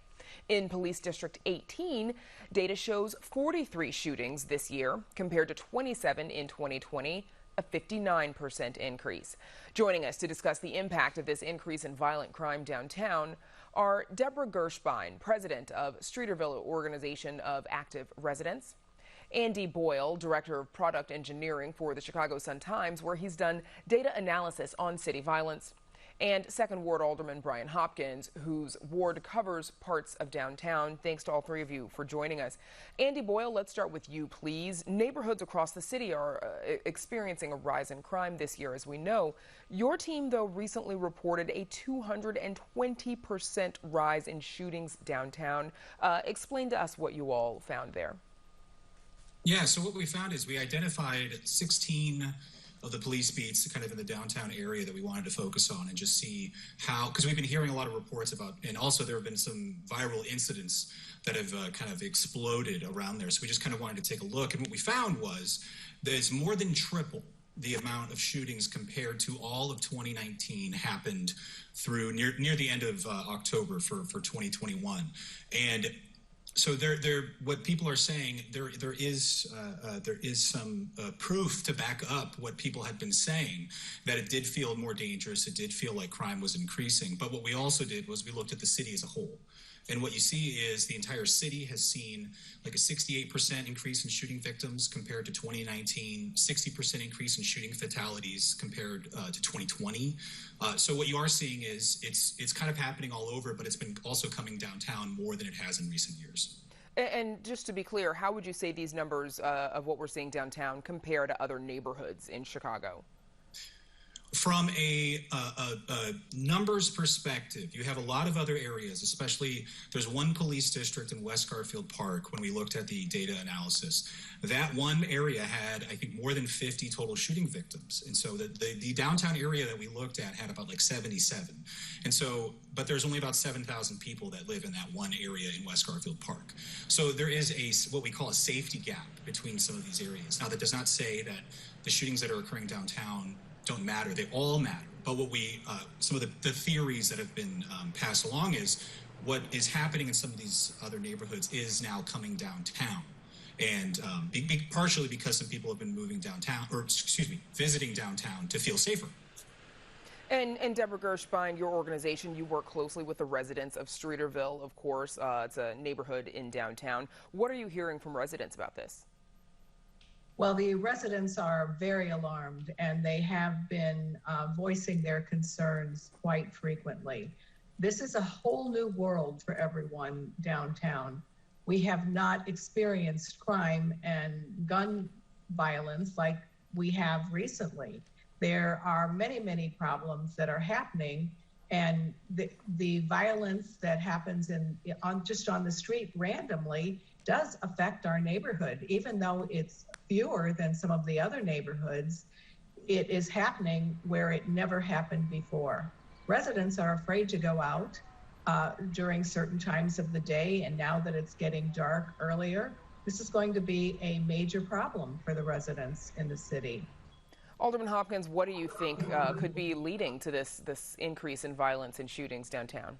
in Police District 18, data shows 43 shootings this year, compared to 27 in 2020, a 59% increase. Joining us to discuss the impact of this increase in violent crime downtown are Deborah Gershbein, president of Streeterville Organization of Active Residents, Andy Boyle, director of product engineering for the Chicago Sun-Times, where he's done data analysis on city violence, and 2nd Ward Alderman Brian Hopkins, whose ward covers parts of downtown. Thanks to all 3 of you for joining us. Andy Boyle, let's start with you, please. Neighborhoods across the city are experiencing a rise in crime this year, as we know. Your team, though, recently reported a 220% rise in shootings downtown. Explain to us what you all found there. Yeah, so what we found is we identified 16 of the police beats kind of in the downtown area that we wanted to focus on and just see how, because we've been hearing a lot of reports about, and also there have been some viral incidents that have kind of exploded around there. So we just kind of wanted to take a look. And what we found was there's more than triple the amount of shootings compared to all of 2019 happened through near the end of October for 2021. And so what people are saying, there is some proof to back up what people had been saying, that it did feel more dangerous. It did feel like crime was increasing. But what we also did was we looked at the city as a whole. And what you see is the entire city has seen like a 68% increase in shooting victims compared to 2019, 60% increase in shooting fatalities compared to 2020. So what you are seeing is it's kind of happening all over, but it's been also coming downtown more than it has in recent years. And just to be clear, how would you say these numbers of what we're seeing downtown compare to other neighborhoods in Chicago? From a numbers perspective, you have a lot of other areas, especially there's one police district in West Garfield Park when we looked at the data analysis. That one area had, I think, more than 50 total shooting victims. And so the downtown area that we looked at had about like 77. And so, but there's only about 7,000 people that live in that one area in West Garfield Park. So there is what we call a safety gap between some of these areas. Now, that does not say that the shootings that are occurring downtown don't matter. They all matter. But what some of the theories that have been passed along is what is happening in some of these other neighborhoods is now coming downtown. And partially because some people have been moving downtown, or excuse me, visiting downtown to feel safer. And Deborah Gershbein, your organization, you work closely with the residents of Streeterville, of course. It's a neighborhood in downtown. What are you hearing from residents about this? Well, the residents are very alarmed, and they have been voicing their concerns quite frequently. This is a whole new world for everyone downtown. We have not experienced crime and gun violence like we have recently. There are many, many problems that are happening, and the violence that happens just on the street randomly does affect our neighborhood. Even though it's fewer than some of the other neighborhoods, it is happening where it never happened before. Residents are afraid to go out during certain times of the day, and now that it's getting dark earlier, this is going to be a major problem for the residents in the city. Alderman Hopkins, what do you think could be leading to this increase in violence and shootings downtown?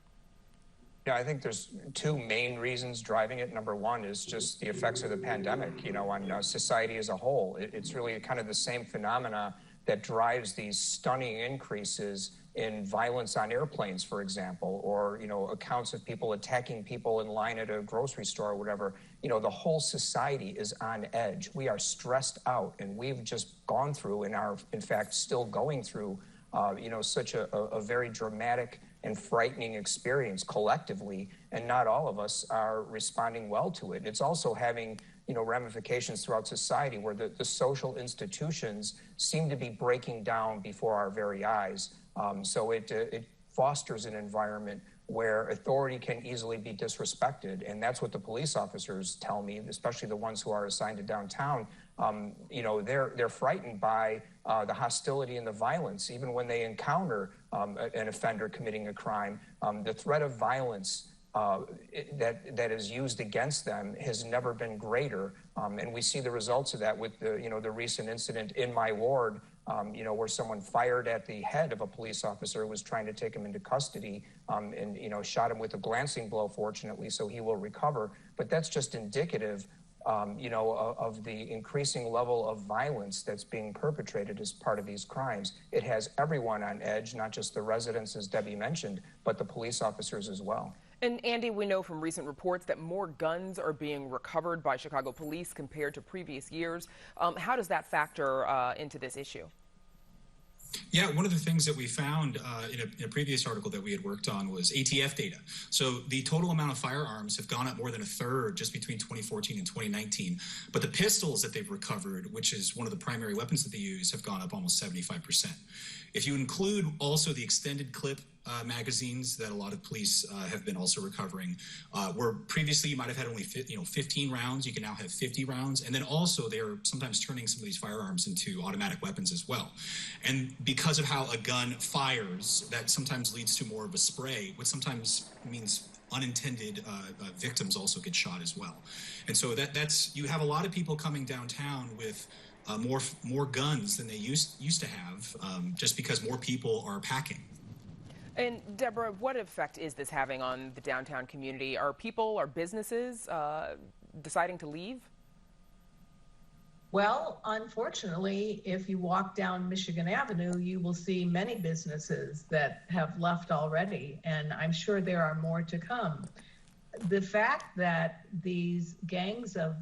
Yeah, I think there's 2 main reasons driving it. Number one is just the effects of the pandemic, on society as a whole. It's really kind of the same phenomena that drives these stunning increases in violence on airplanes, for example, or, accounts of people attacking people in line at a grocery store or whatever. The whole society is on edge. We are stressed out, and we've just gone through and are, in fact, still going through, such a very dramatic and frightening experience collectively, and not all of us are responding well to it. It's also having ramifications throughout society where the social institutions seem to be breaking down before our very eyes. So it fosters an environment where authority can easily be disrespected. And that's what the police officers tell me, especially the ones who are assigned to downtown. They're frightened by the hostility and the violence. Even when they encounter an offender committing a crime, the threat of violence that is used against them has never been greater, and we see the results of that with the recent incident in my ward, where someone fired at the head of a police officer who was trying to take him into custody, and shot him with a glancing blow, fortunately, so he will recover. But that's just indicative, of the increasing level of violence that's being perpetrated as part of these crimes. It has everyone on edge, not just the residents, as Debbie mentioned, but the police officers as well. And Andy, we know from recent reports that more guns are being recovered by Chicago police compared to previous years. How does that factor into this issue? Yeah, one of the things that we found in a previous article that we had worked on was ATF data. So the total amount of firearms have gone up more than a third just between 2014 and 2019. But the pistols that they've recovered, which is one of the primary weapons that they use, have gone up almost 75%. If you include also the extended clip magazines that a lot of police have been also recovering, where previously you might have had only 15 rounds, you can now have 50 rounds. And then also they're sometimes turning some of these firearms into automatic weapons as well. And because of how a gun fires, that sometimes leads to more of a spray, which sometimes means unintended victims also get shot as well. And so that's you have a lot of people coming downtown with more guns than they used to have, just because more people are packing. And Deborah, what effect is this having on the downtown community? Are businesses deciding to leave? Well, unfortunately, if you walk down Michigan Avenue, you will see many businesses that have left already, and I'm sure there are more to come. The fact that these gangs of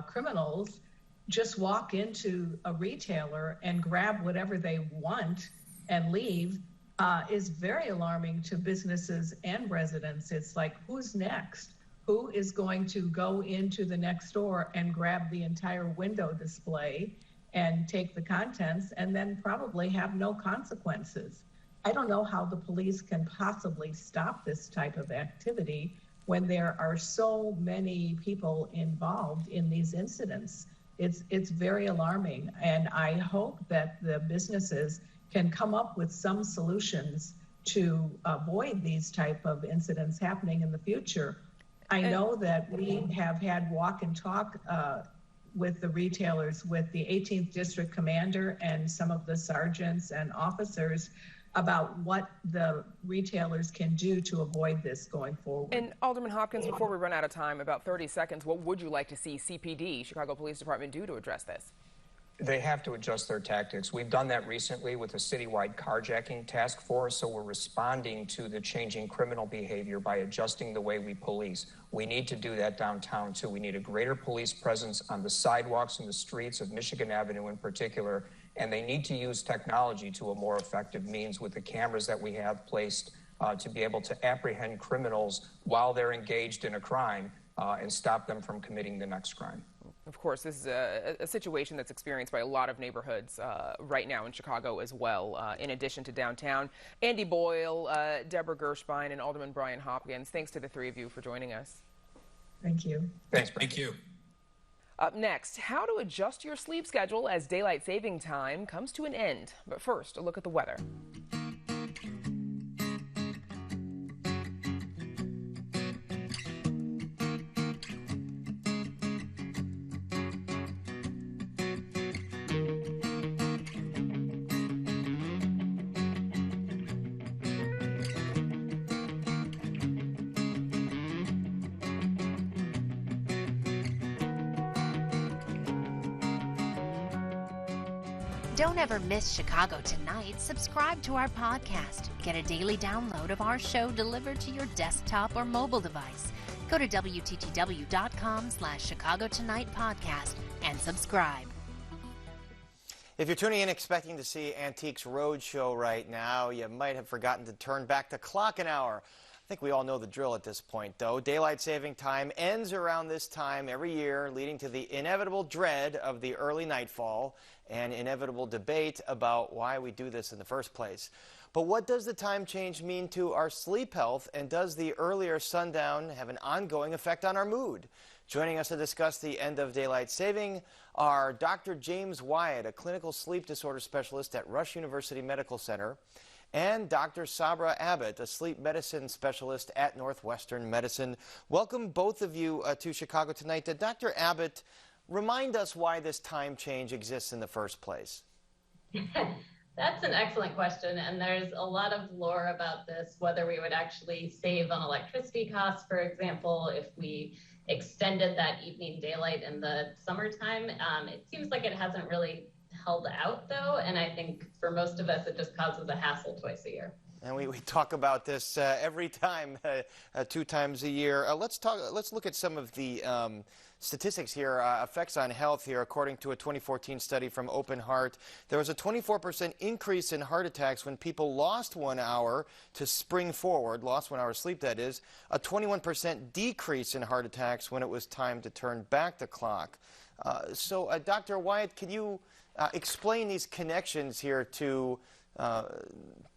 criminals just walk into a retailer and grab whatever they want and leave is very alarming to businesses and residents. It's like, who's next? Who is going to go into the next store and grab the entire window display and take the contents and then probably have no consequences? I don't know how the police can possibly stop this type of activity when there are so many people involved in these incidents. It's very alarming, and I hope that the businesses can come up with some solutions to avoid these type of incidents happening in the future. I know that we have had walk and talk with the retailers, with the 18th District Commander and some of the sergeants and officers about what the retailers can do to avoid this going forward. And Alderman Hopkins, before we run out of time, about 30 seconds, what would you like to see CPD, Chicago Police Department, do to address this? They have to adjust their tactics. We've done that recently with a citywide carjacking task force, so we're responding to the changing criminal behavior by adjusting the way we police. We need to do that downtown, too. We need a greater police presence on the sidewalks and the streets of Michigan Avenue in particular, and they need to use technology to a more effective means with the cameras that we have placed to be able to apprehend criminals while they're engaged in a crime and stop them from committing the next crime. Of course, this is a situation that's experienced by a lot of neighborhoods right now in Chicago as well, in addition to downtown. Andy Boyle, Deborah Gershbein, and Alderman Brian Hopkins, thanks to the three of you for joining us. Thank you. Thanks. Thank you. Up next, how to adjust your sleep schedule as daylight saving time comes to an end. But first, a look at the weather. Don't ever miss Chicago Tonight. Subscribe to our podcast. Get a daily download of our show delivered to your desktop or mobile device. Go to WTTW.com/Chicago Tonight podcast and subscribe. If you're tuning in expecting to see Antiques Roadshow right now, you might have forgotten to turn back the clock an hour. I think we all know the drill at this point, though. Daylight saving time ends around this time every year, leading to the inevitable dread of the early nightfall and inevitable debate about why we do this in the first place. But what does the time change mean to our sleep health, and does the earlier sundown have an ongoing effect on our mood? Joining us to discuss the end of daylight saving are Dr. James Wyatt, a clinical sleep disorder specialist at Rush University Medical Center, and Dr. Sabra Abbott, a sleep medicine specialist at Northwestern Medicine. Welcome, both of you, to Chicago Tonight. Dr. Abbott, remind us why this time change exists in the first place. That's an excellent question, and there's a lot of lore about this, whether we would actually save on electricity costs, for example, if we extended that evening daylight in the summertime. It seems like it hasn't really held out, though, and I think for most of us it just causes a hassle twice a year. And we talk about this every time, 2 times a year. Let's look at some of the statistics here, effects on health here. According to a 2014 study from Open Heart, there was a 24% increase in heart attacks when people lost 1 hour to spring forward, lost 1 hour sleep, that is, a 21% decrease in heart attacks when it was time to turn back the clock. So, Dr. Wyatt, can you explain these connections here to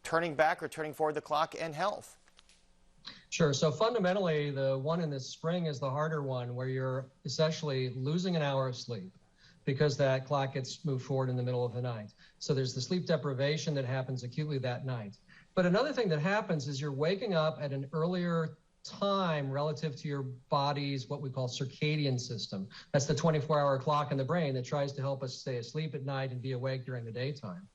turning back or turning forward the clock and health? Sure. So fundamentally, the one in the spring is the harder one, where you're essentially losing an hour of sleep because that clock gets moved forward in the middle of the night. So there's the sleep deprivation that happens acutely that night. But another thing that happens is you're waking up at an earlier time relative to your body's what we call circadian system. That's the 24-hour clock in the brain that tries to help us stay asleep at night and be awake during the daytime.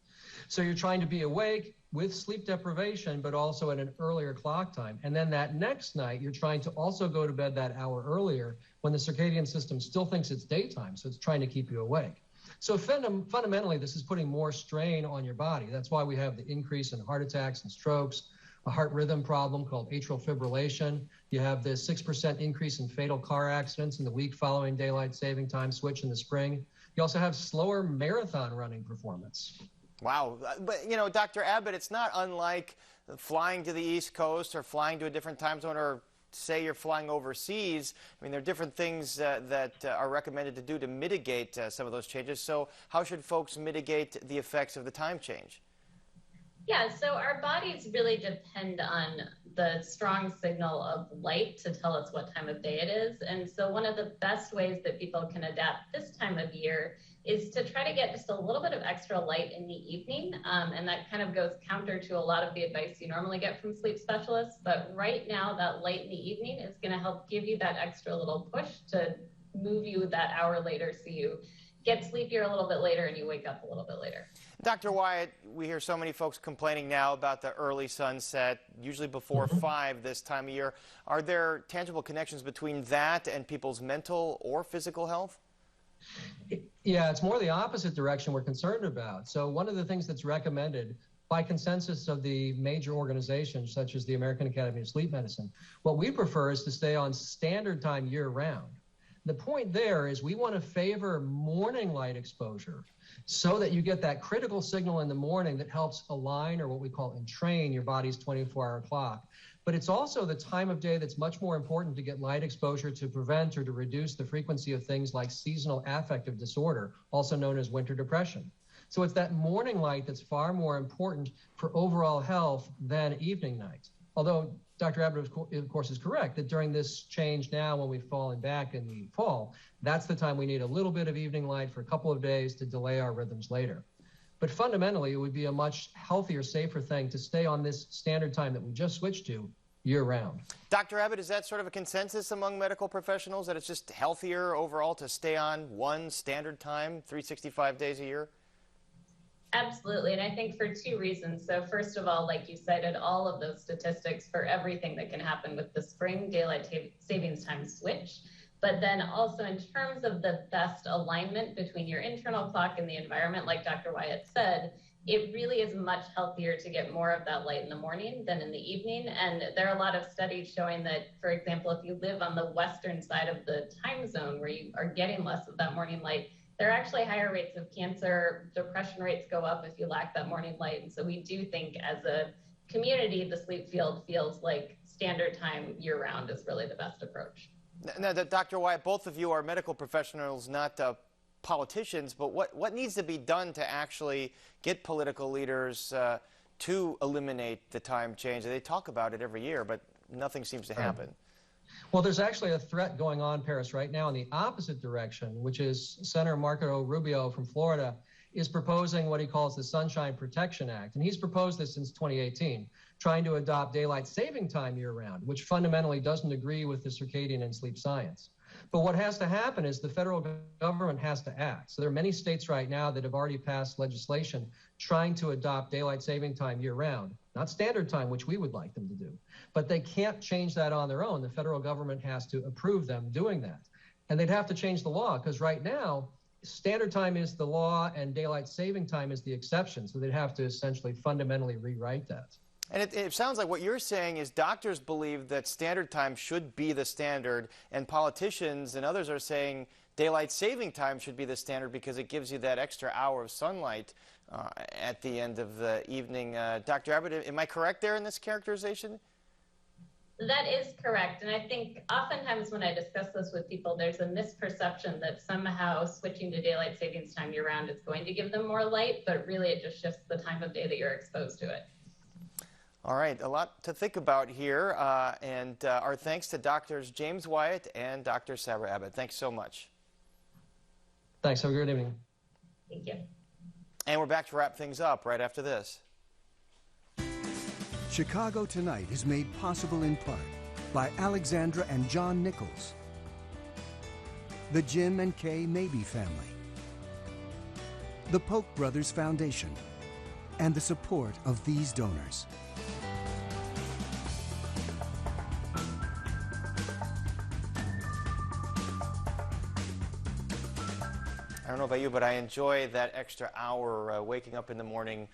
So you're trying to be awake with sleep deprivation, but also at an earlier clock time. And then that next night, you're trying to also go to bed that hour earlier when the circadian system still thinks it's daytime, so it's trying to keep you awake. So fundamentally, this is putting more strain on your body. That's why we have the increase in heart attacks and strokes, a heart rhythm problem called atrial fibrillation. You have this 6% increase in fatal car accidents in the week following daylight saving time switch in the spring. You also have slower marathon running performance. Wow. But, you know, Dr. Abbott, it's not unlike flying to the East Coast or flying to a different time zone, or say you're flying overseas. I mean, there are different things that are recommended to do to mitigate some of those changes. So how should folks mitigate the effects of the time change? Yeah, so our bodies really depend on the strong signal of light to tell us what time of day it is. And so one of the best ways that people can adapt this time of year is to try to get just a little bit of extra light in the evening. And that kind of goes counter to a lot of the advice you normally get from sleep specialists. But right now, that light in the evening is going to help give you that extra little push to move you that hour later, so you get sleepier a little bit later and you wake up a little bit later. Dr. Wyatt, we hear so many folks complaining now about the early sunset, usually before 5 this time of year. Are there tangible connections between that and people's mental or physical health? Yeah, it's more the opposite direction we're concerned about. So one of the things that's recommended by consensus of the major organizations, such as the American Academy of Sleep Medicine, what we prefer is to stay on standard time year-round. The point there is we want to favor morning light exposure so that you get that critical signal in the morning that helps align, or what we call entrain, your body's 24-hour clock. But it's also the time of day that's much more important to get light exposure to prevent or to reduce the frequency of things like seasonal affective disorder, also known as winter depression. So it's that morning light that's far more important for overall health than evening night. Although Dr. Abbott, of course, is correct that during this change now, when we've fallen back in the fall, that's the time we need a little bit of evening light for a couple of days to delay our rhythms later. But fundamentally, it would be a much healthier, safer thing to stay on this standard time that we just switched to year-round. Dr. Abbott, is that sort of a consensus among medical professionals, that it's just healthier overall to stay on one standard time 365 days a year? Absolutely, and I think for 2 reasons. So first of all, like you cited, all of those statistics for everything that can happen with the spring daylight savings time switch. But then also in terms of the best alignment between your internal clock and the environment, like Dr. Wyatt said, it really is much healthier to get more of that light in the morning than in the evening. And there are a lot of studies showing that, for example, if you live on the western side of the time zone where you are getting less of that morning light, there are actually higher rates of cancer, depression rates go up if you lack that morning light. And so we do think as a community, the sleep field feels like standard time year round is really the best approach. Now, Dr. Wyatt, both of you are medical professionals, not politicians, but what needs to be done to actually get political leaders to eliminate the time change? They talk about it every year, but nothing seems to happen. Well, there's actually a threat going on, Paris, right now in the opposite direction, which is Senator Marco Rubio from Florida is proposing what he calls the Sunshine Protection Act. And he's proposed this since 2018, trying to adopt daylight saving time year-round, which fundamentally doesn't agree with the circadian and sleep science. But what has to happen is the federal government has to act. So there are many states right now that have already passed legislation trying to adopt daylight saving time year-round, not standard time, which we would like them to do. But they can't change that on their own. The federal government has to approve them doing that. And they'd have to change the law, because right now, standard time is the law and daylight saving time is the exception. So they'd have to essentially fundamentally rewrite that. And it sounds like what you're saying is doctors believe that standard time should be the standard, and politicians and others are saying daylight saving time should be the standard because it gives you that extra hour of sunlight at the end of the evening. Dr. Abbott, am I correct there in this characterization? That is correct. And I think oftentimes when I discuss this with people, there's a misperception that somehow switching to daylight savings time year round is going to give them more light, but really it just shifts the time of day that you're exposed to it. All right, a lot to think about here, and our thanks to Drs. James Wyatt and Dr. Sabra Abbott. Thanks so much. Thanks. Have a good evening. Thank you. And we're back to wrap things up right after this. Chicago Tonight is made possible in part by Alexandra and John Nichols, the Jim and Kay Mabie family, the POLK Brothers Foundation, and the support of these donors. I don't know about you, but I enjoy that extra hour waking up in the morning.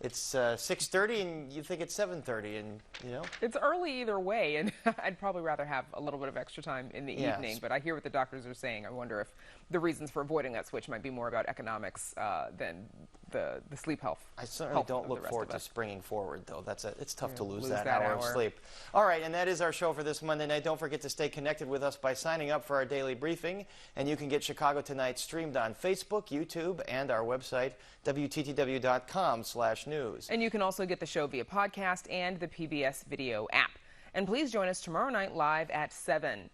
It's 6:30 and you think it's 7:30, and you know? It's early either way, and I'd probably rather have a little bit of extra time in the evening, but I hear what the doctors are saying. I wonder if the reasons for avoiding that switch might be more about economics than the sleep health. I certainly don't look forward to springing forward, though. It's tough to lose that hour of sleep. All right, and that is our show for this Monday night. Don't forget to stay connected with us by signing up for our daily briefing, and you can get Chicago Tonight streamed on Facebook, YouTube, and our website, WTTW.com/news. And you can also get the show via podcast and the PBS video app. And please join us tomorrow night live at 7.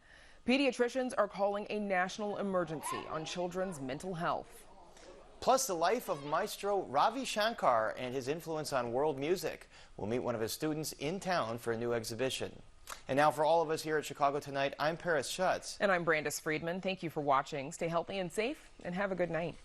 Pediatricians are calling a national emergency on children's mental health. Plus, the life of Maestro Ravi Shankar and his influence on world music. We'll meet one of his students in town for a new exhibition. And now for all of us here at Chicago Tonight, I'm Paris Schutz. And I'm Brandis Friedman. Thank you for watching. Stay healthy and safe, and have a good night.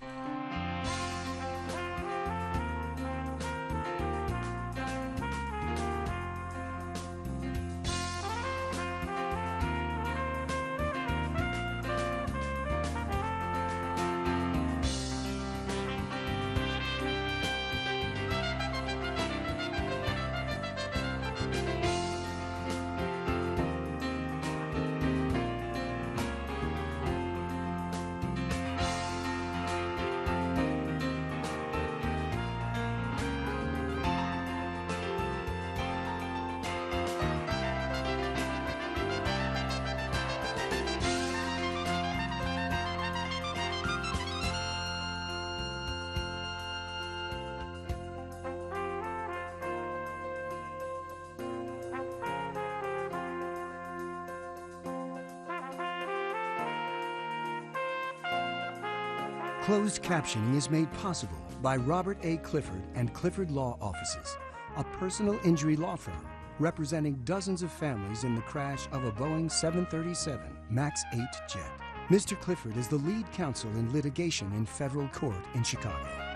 Closed captioning is made possible by Robert A. Clifford and Clifford Law Offices, a personal injury law firm representing dozens of families in the crash of a Boeing 737 MAX 8 jet. Mr. Clifford is the lead counsel in litigation in federal court in Chicago.